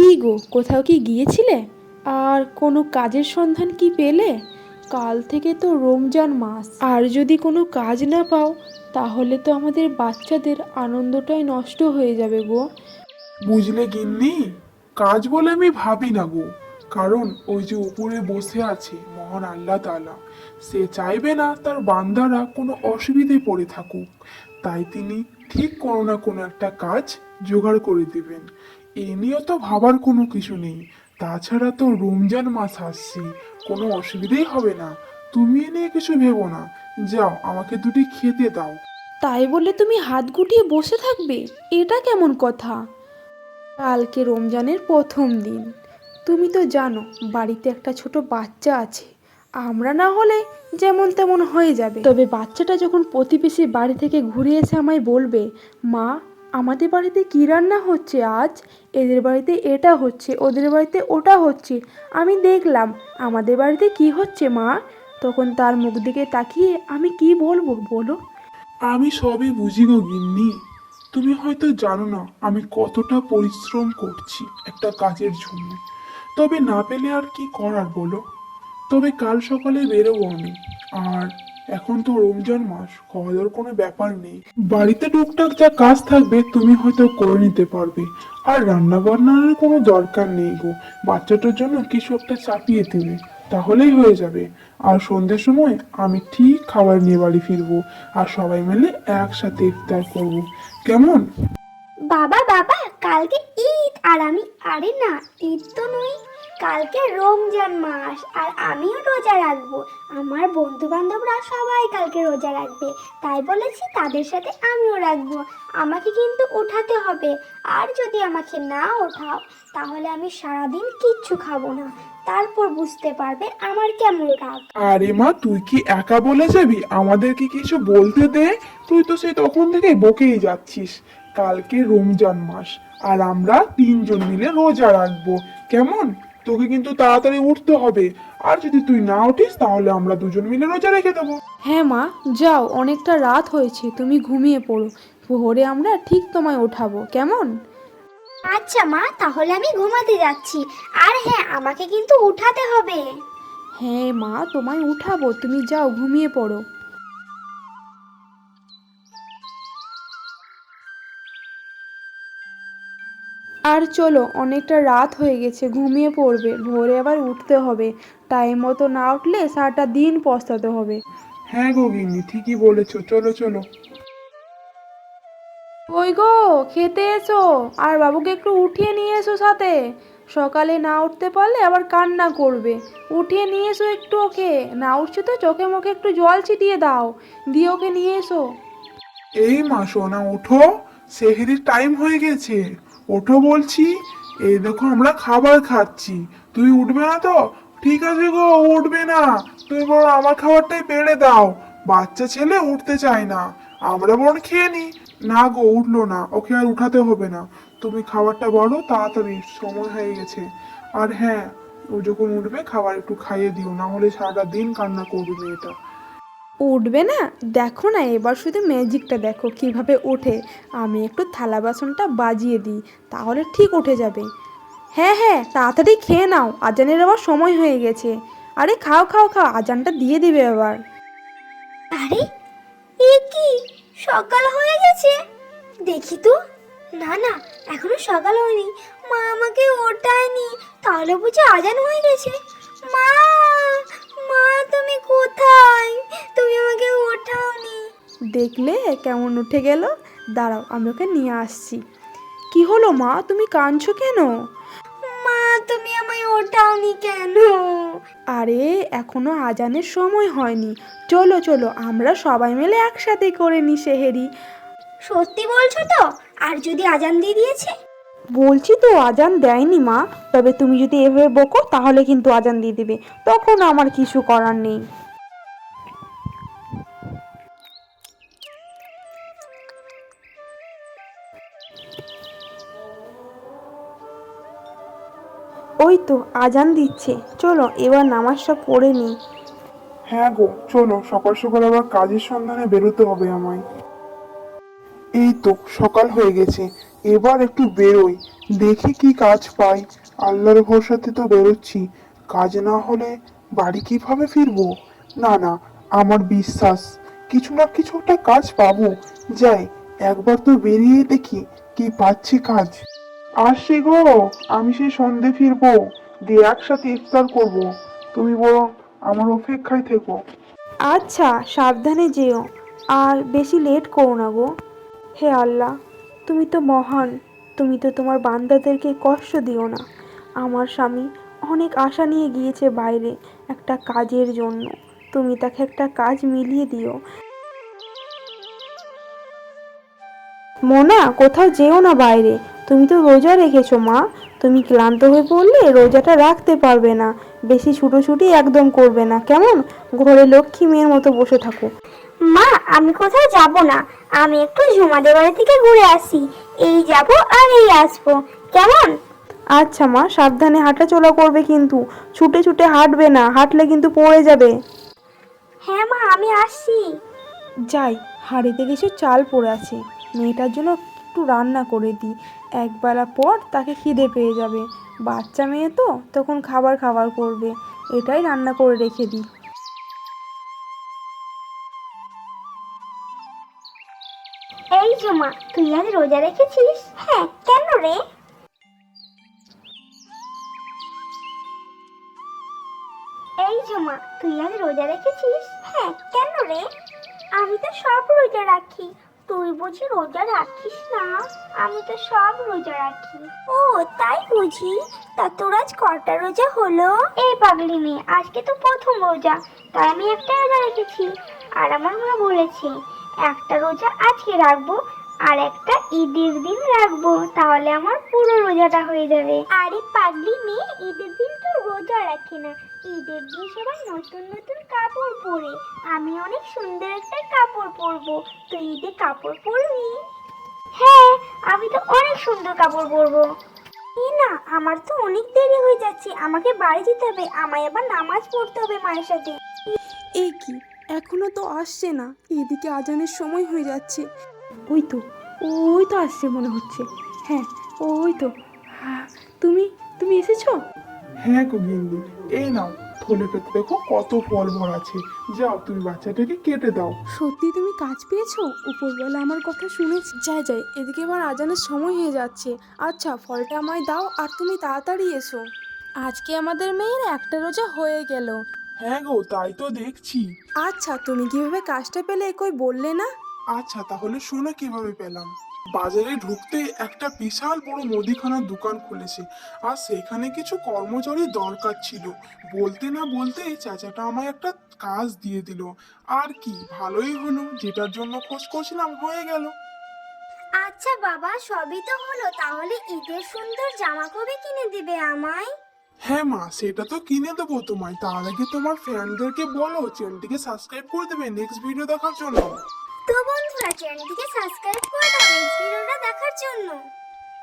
কি গো, কোথাও কি গিয়েছিলে? আর কোনো কাজের সন্ধান কি পেলে? কাল থেকে তো রমজান মাস, আর যদি কোনো কাজ না পাও তাহলে তো আমাদের বাচ্চাদের আনন্দটাই নষ্ট হয়ে যাবে গো। বুঝলে গিন্নি, কাজ বলে আমি ভাবি না গো। কারণ ওই যে উপরে বসে আছে মহান আল্লাহ তাআলা, সে চাইবে না তার বান্দারা কোনো অসুবিধায় পড়ে থাকুক। তাই তিনি ঠিক কোনো না কোনো একটা কাজ জোগাড় করে দিবেন। এ নিয়ে তো ভাবার কোনো কিছু নেই। তাছাড়া তো রমজান মাস আসছে, কোনো অসুবিধাই হবে না। তুমি এ নিয়ে কিছু ভেবো না। যাও, আমাকে দুটি খেতে দাও। তাই বলে তুমি হাত গুটিয়ে বসে থাকবে? এটা কেমন কথা? কালকে রমজানের প্রথম দিন। তুমি তো জানো বাড়িতে একটা ছোট বাচ্চা আছে। আমরা না হলে যেমন তেমন হয়ে যাবে, তবে বাচ্চাটা যখন প্রতিবেশী বাড়ি থেকে ঘুরে এসে আমায় বলবে, মা আমাদের বাড়িতে কী রান্না হচ্ছে আজ, এদের বাড়িতে এটা হচ্ছে, ওদের বাড়িতে ওটা হচ্ছে, আমি দেখলাম আমাদের বাড়িতে কি হচ্ছে মা, তখন তার মুখ দিকে তাকিয়ে আমি কি বলবো বলো? আমি সবই বুঝি গো গিন্নি। তুমি হয়তো জানো না আমি কতটা পরিশ্রম করছি একটা কাজের জন্য। তবে না পেলে আর কি করার বলো। তবে কাল সকালে বেরোবো আমি। আর এখন তো রমজান মাস, খাওয়া দাওয়ার কোনো ব্যাপার নেই। বাড়িতে টুকটাক যা কাজ থাকবে তুমি হয়তো করে নিতে পারবে। আর রান্না বান্নার কোনো দরকার নেই গো। বাচ্চাটার জন্য কিছু একটা চাপিয়ে দেবে, তাহলেই হয়ে যাবে। আর সন্ধ্যের সময় আমি ঠিক খাবার নিয়ে বাড়ি ফিরবো। আর সবাই মিলে একসাথে ইফতার করবো। কেমন? বাবা বাবা, কালকে ঈদ আর আমি, আরে না, ঈদ তো নই, কালকে রমজান মাস আর আমিও রোজা রাখবো। আমার বন্ধু বান্ধবরা সবাই কালকে রোজা রাখবে, তাই বলেছি তাদের সাথে আমিও রাখবো। আমাকে কিন্তু উঠাতে হবে, আর যদি আমাকে না ওঠাও তাহলে আমি সারাদিন কিচ্ছু খাবো না। তারপর বুঝতে পারবে আমার কেমন রাগ। আরে মা, তুই কি একা বলে যাবি? আমাদেরকে কিছু বলতে দে। তুই তো সেই তখন থেকে বকেই যাচ্ছিস। কালকে রমজান মাস, আর আমরা তিনজন মিলে রোজা রাখবো। কেমন? তোকে কিন্তু তাড়াতাড়ি উঠতে হবে। আর যদি তুই না উঠিস তাহলে আমরা দুজন মিলে রোজা রেখে দেবো। হ্যাঁ মা, যাও, অনেকটা রাত হয়েছে, তুমি ঘুমিয়ে পড়ো। ভোরে আমরা ঠিক তোমায় ওঠাবো, কেমন? আচ্ছা মা, তাহলে আমি ঘুমাতে যাচ্ছি। আর হ্যাঁ, আমাকে কিন্তু উঠাতে হবে। হ্যাঁ মা, তোমায় উঠাবো, তুমি যাও ঘুমিয়ে পড়ো। আর চলো, অনেকটা রাত হয়ে গেছে, ঘুমিয়ে পড়বে, ভোরে আবার উঠতে হবে। টাইম মতো না উঠলে সারাটা দিন পস্তাতে হবে। হ্যাঁ গো গিন্নি, ঠিকই বলেছো। চলো চলো। ওই গো, খেতে এসো, আর বাবুকে একটু উঠিয়ে নিয়ে এসো সাথে। সকালে না উঠতে পারলে আবার কান্না করবে। উঠিয়ে নিয়ে এসো একটু ওকে। না উঠছে তো চোখে মুখে একটু জল ছিটিয়ে দাও, দিয়ে ওকে নিয়ে এসো। এই মা সোনা, ওঠো। সেহরির টাইম হয়ে গেছে। ওঠো বলছি। এই দেখো আমরা খাবার খাচ্ছি। তুই উঠবে না তো? ঠিক আছে গো, উঠবে না। তুমি বরং আমার খাবারটাই বেড়ে দাও। বাচ্চা ছেলে উঠতে চায় না। আমরা বরং খেয়ে নি। না গো, উঠলো না, ওকে আর উঠাতে হবে না। তুমি খাবারটা বলো তাড়াতাড়ি, সময় হয়ে গেছে। আর হ্যাঁ, ও যখন উঠবে খাবার একটু খাইয়ে দিও, না হলে সারাটা দিন কান্না করবে মেয়েটা। উঠবে না? দেখো না, এবার শুধু ম্যাজিকটা দেখো কিভাবে ওঠে। আমি একটু থালা বাসনটা বাজিয়ে দিই, তাহলে ঠিক উঠে যাবে। হ্যাঁ হ্যাঁ, তাড়াতাড়ি খেয়ে নাও, আজানের আবার সময় হয়ে গেছে। আরে খাও খাও খাও, আজানটা দিয়ে দিবে আবার। আরে, এ কি, সকাল হয়ে গেছে? দেখি তো। না না, এখনো সকাল হয়নি। মা আমাকে ওঠায়নি, তাহলে বুঝি আজান হয়ে গেছে। মা, মা তুমি কোথায়? তুমি আমাকে ওঠাওনি। দেখলে কেমন উঠে গেল। দাঁড়াও, আমি ওকে নিয়ে আসছি। কি হলো মা, তুমি কাঁদছো কেন? মা, তুমি আমায় ওঠাওনি কেন? আরে এখনো আজানের সময় হয়নি। চলো চলো, আমরা সবাই মিলে একসাথে করে নি সেহেরি। সত্যি বলছো তো? আর যদি আজান দিয়ে দিয়েছে? বলছি তো আজান দেয়নি মা, তবে তুমি যদি এভাবে বকো তাহলে কিন্তু আজান দিয়ে দিবে, তখন আমার কিছু করার নেই। ওই তো আজান দিচ্ছে, চলো এবার নামাজটা পড়ে নিই। হ্যাঁ গো, চলো, সকাল সকাল আবার কাজের সন্ধানে বেরোতে হবে আমায়। এই তো সকাল হয়ে গেছে। এবার একটু বেরোই, দেখি কি কাজ পাই। আল্লাহর ভরসাতে তো বেরোচ্ছি, কাজ না হলে বাড়ি কিভাবে ফিরবো? না না, আমার বিশ্বাস কিছু না কিছু একটা কাজ পাবো। যাই, একবার তো বেরিয়ে দেখি কি পাচ্ছি কাজ। আসছি গো, আমি সেই সন্ধে ফিরবো, দিয়ে একসাথে ইফতার করব। তুমি বরং আমার অপেক্ষায় থেকো। আচ্ছা, সাবধানে যেও, আর বেশি লেট করো না গো। হে আল্লাহ, তুমি তো মহান, তুমি তো তোমার বান্দাদেরকে কষ্ট দিও না। আমার স্বামী অনেক আশা নিয়ে গিয়েছে বাইরে একটা কাজের জন্য, তুমি তাকে একটা কাজ মিলিয়ে দিও। মোনা, কোথাও যেও না বাইরে, তুমি তো রোজা রেখেছো মা। তুমি ক্লান্ত হয়ে পড়লে রোজাটা রাখতে পারবে না। বেশি ছুটোছুটি একদম করবে না, কেমন? ঘরে লক্ষ্মী মেয়ের মতো বসে থাকো। মা, আমি কোথাও যাব না, আমি একটু ঝুমাদের বাড়ি থেকে ঘুরে আসি। এই যাব আর এই আসবো, কেমন? আচ্ছা মা, সাবধানে হাঁটাচলা করবে কিন্তু, ছুটে ছুটে হাঁটবে না, হাঁটলে কিন্তু পড়ে যাবে। হ্যাঁ মা, আমি আসছি। যাই, হাঁড়িতে কিছু চাল পড়ে আছে, মেয়েটার জন্য একটু রান্না করে দিই। একবেলা পর তাকে খিদে পেয়ে যাবে, বাচ্চা মেয়ে তো তখন খাবার খাবার করবে, এটাই রান্না করে রেখে দিই। এই ঝুমা, তুই আজ রোজা রেখেছিস? হ্যাঁ, কেন রে? এই ঝুমা, তুই আজ রোজা রেখেছিস? হ্যাঁ, কেন রে? আমি তো সব রোজা রাখি, তুই বুঝি রোজা রাখিস না? আমি তো সব রোজা রাখি। ও, তাই বুঝি? তা তোর আজ কটা রোজা হলো? এই পাগলি মেয়ে, আজকে তো প্রথম রোজা, তাই আমি একটা রোজা রেখেছি। আর আমার মা বলেছে একটা রোজা আজকে রাখবো আর একটা ঈদের দিন রাখবো, তাহলে আমার পুরো রোজাটা হয়ে যাবে। আরে পাগলি মেয়ে, ঈদের দিন তো রোজা রাখে না, ঈদের দিন সবাই নতুন নতুন কাপড় পরে। আমি অনেক সুন্দর একটা কাপড় পরবো, তুই ঈদে কাপড় পরবি? হ্যাঁ, আমি তো অনেক সুন্দর কাপড় পরবো। না, আমার তো অনেক দেরি হয়ে যাচ্ছে, আমাকে বাড়ি যেতে হবে, আমায় আবার নামাজ পড়তে হবে মায়ের সাথে। এই কি, এখনো তো আসছে না, এদিকে আজানের সময় হয়ে যাচ্ছে। ওই তো, ওই তো আসছে মনে হচ্ছে। হ্যাঁ, ওই তো। হ্যাঁ, তুমি তুমি এসেছো? হ্যাঁ গো গিন্নি, এই নাও, থলে পেতে দেখো কত ফল ভর আছে। যাও, তুমি বাচ্চাটাকে কেটে দাও। সত্যি তুমি কাজ পেয়েছো? উপরবেলা আমার কথা শুনেছি। যাই যাই, এদিকে আবার আজানের সময় হয়ে যাচ্ছে। আচ্ছা, ফলটা আমায় দাও আর তুমি তাড়াতাড়ি এসো। আজকে আমাদের মেয়ের একটা রোজা হয়ে গেল। হ্যাঁ গো, তাই তো দেখছি। আচ্ছা, তুমি কিভাবে কাজটা পেলে কই বললে না? আচ্ছা, তাহলে শোনো কিভাবে পেলাম। বাজারে ঢুকতে একটা বিশাল বড় মুদিখানার দোকান খুলেছে, আর সেখানে কিছু কর্মচারী দরকার ছিল। বলতে না বলতেই চাচাটা আমায় একটা কাজ দিয়ে দিল। আর কি, ভালোই হলো, যেটার জন্য খোঁজ করছিলাম হয়ে গেল। আচ্ছা বাবা, সবই তো হলো, তাহলে ঈদের সুন্দর জামা কবে কিনে দিবে আমায়? হ্যাঁ মা, সেটা তো কিনে দেবো তোমায়। তার আগে তোমার ফ্রেন্ডদেরকে বলো চ্যানেলটিকে সাবস্ক্রাইব করে দেবে নেক্সট ভিডিও দেখার জন্য। তো বন্ধুরা, চ্যানেলটিকে সাবস্ক্রাইব করে দাও নেক্সট ভিডিওটা দেখার জন্য।